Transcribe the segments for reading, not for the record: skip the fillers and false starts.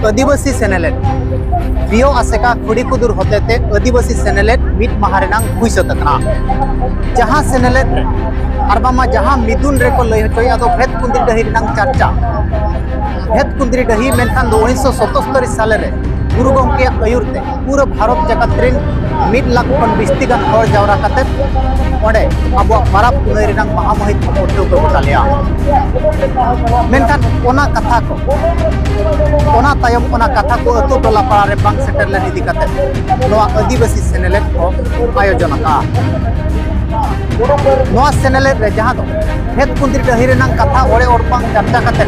आदिवासी सेनेलेट बियो आसेका खुड़ीकुदुर होतेते आदिवासी सेनेलेट मिट महारेनांग हुई सतना जहां सेनेलेट अरबामा जहां मिदुन रेको लय होचोय आदो भेद कुंद्री डही रेनांग चर्चा भेद कुंद्री डही मेनखान 1977 साल रे गुरु गंके आयुरते पूरा भारत जगत रेन 1 लाख खन बिस्ती गान हर जावरा कते ओडे अब परब पुनई रेनांग महामहित उठो को बतालिया मेनखान ओना कथा को ओना तायम ओना कथा को अतु टोला पाड़ा रे बांग सेटर ले निदि कते नोआ आदिवासी सेनेलेट को आयोजन का नोआ सेनेलेट रे जहां दो भेद कुंद्री डही रेनांग कथा ओडे ओरपांग चर्चा कते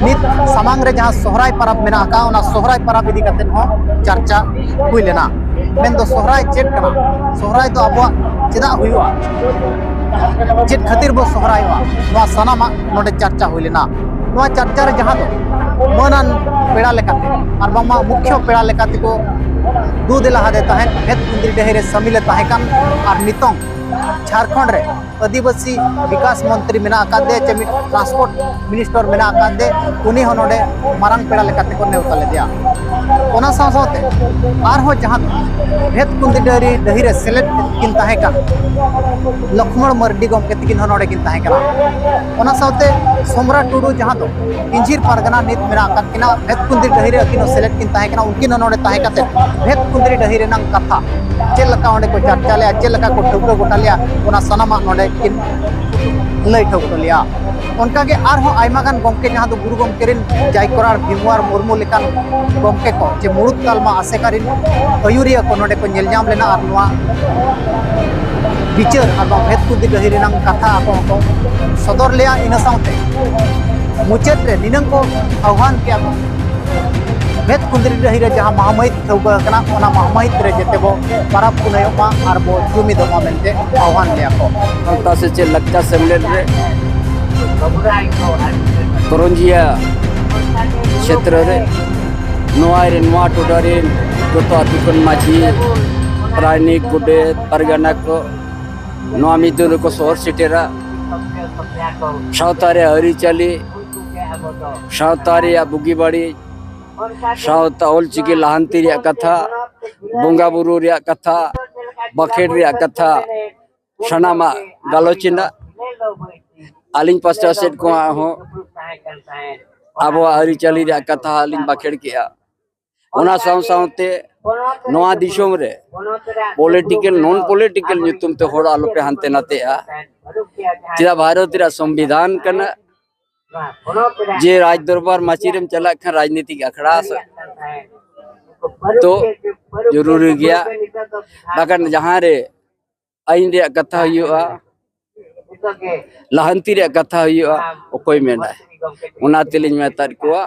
नित सामांग रे जहां सोहराय परब मेना का ओना सोहराय परब इदी कते हो चर्चा हुई लेना मेन दो सोहराय चेक कना सोहराय तो अब चेदा हुआ चेक खातिर बो सोहराय वा नोआ सनामा नोडे चर्चा हुई लेना नोआ चर्चा रे जहां दो मनन पेड़ा लेकाते और बामा मुख्य पेड़ा लेकाते को दू दिला हादे ताहे भेद कुंद्री डही रे समिले ताहे कान और नितोंग झारखंड रे आदिवासी विकास मंत्री मेना आकादे चेमि ट्रांसपोर्ट मिनिस्टर मेना आकादे उनी होनोडे मारंग पेड़ा लेकाते को नेवता ले दिया ओना सावते आर हो जहां भेद कुंद्री डही रे सेलेट किन ताहे का लक्ष्मण मर्डी गमके तिकिन होनोडे किन ताहे का ओना सावते सोमरा टुडू जहां दो इंजीर पारगना नित मेना आकाद किना भेद कुंद्री डही रे किनो सेलेट किन ताहे का उनकिन होनोडे ताहे काते भेद कुंद्री डही रे नंग कथा चेलका ओंडे को चर्चा ले चेलका को ठुकरो गोटालिया ओना सनामा नोडे किन लय ठोकलिया उनका के आर हो आयमागान गमके जहां दो गुरु गमके रिन जायकोरार भीमवार मुर्मू लेकान गमके को जे मुरुत तालमा आसेकारिन अयुरिया को नोडे को नेलजाम लेना आर नोआ विचार आर भेद कुंद्री डही रेनांग कथा को सदर लिया इन साउते मुचेत रे निनंग को आह्वान किया को भेद कुंद्री डही रे जहां महामहित थौगा कना ओना महामहित रे जेते बो परब पुनयमा आर बो जुमिदमा मेनते आह्वान लिया को अंता से चे लक्का सेमलेट रे करंजिया क्षेत्र रे नोआ रे नोआ टोडारे जोतो अतिकन माझी प्राणिक गुडे परगना को नोआ मिदुन को शहर सिटेरा सावतारे हरिचाली सावतारे बुगीबाड़ी सावता ओलचिकी लहांती रे कथा बोंगा बुरु रे कथा बखेड़ रे कथा सनामा गालोचिना आलिंग पास्टा सेट को हो अब हरिचाली रे कथा आलिंग बखेड़ किया ओना सावते नोआ दिशोम रे पॉलिटिकल नॉन पॉलिटिकल नितुम ते होड़ आलो पे हानते नाते चिदा भारत रे संविधान कना जे राज दरबार माचिरम चला खा राजनीतिक अखड़ा तो जरूरी गया बाकन जहां रे आइन रे कथा हुआ लहंती रे कथा हुआ ओकोय मेना उना तेलिन में तारकुआ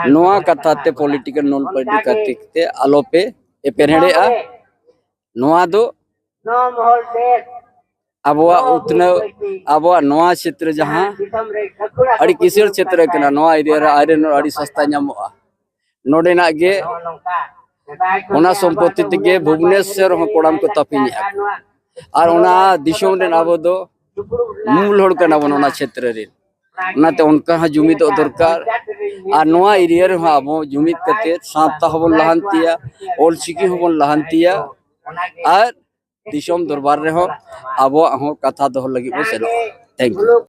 नोआ कथा ते पॉलिटिकल नॉन पॉलिटिकल ते आलो पे ए पेरहड़े आ नोआ दो अबवा उतना अबवा नोआ क्षेत्र जहां अड़ी किसिर क्षेत्र कना नोआ एरिया आरे अड़ी सस्ता ᱧᱟᱢᱚᱜᱼᱟ नोडे ना गे ओना संपत्ति ते भुवनेश्वर हो कोड़ाम को तपिनी और ओना दिशोम रे आबो दो मूल होड़ कना बन ओना क्षेत्र रे ओनाते उनका जुमिद दरकार और नोआ एरिया रे आबो जुमिद कते सावता होबन लहांतिया ओलचिकी होबन लहांतिया और दिशोम दरबार रे हो आबो हो कथा दो लगी बो सेनो थैंक यू।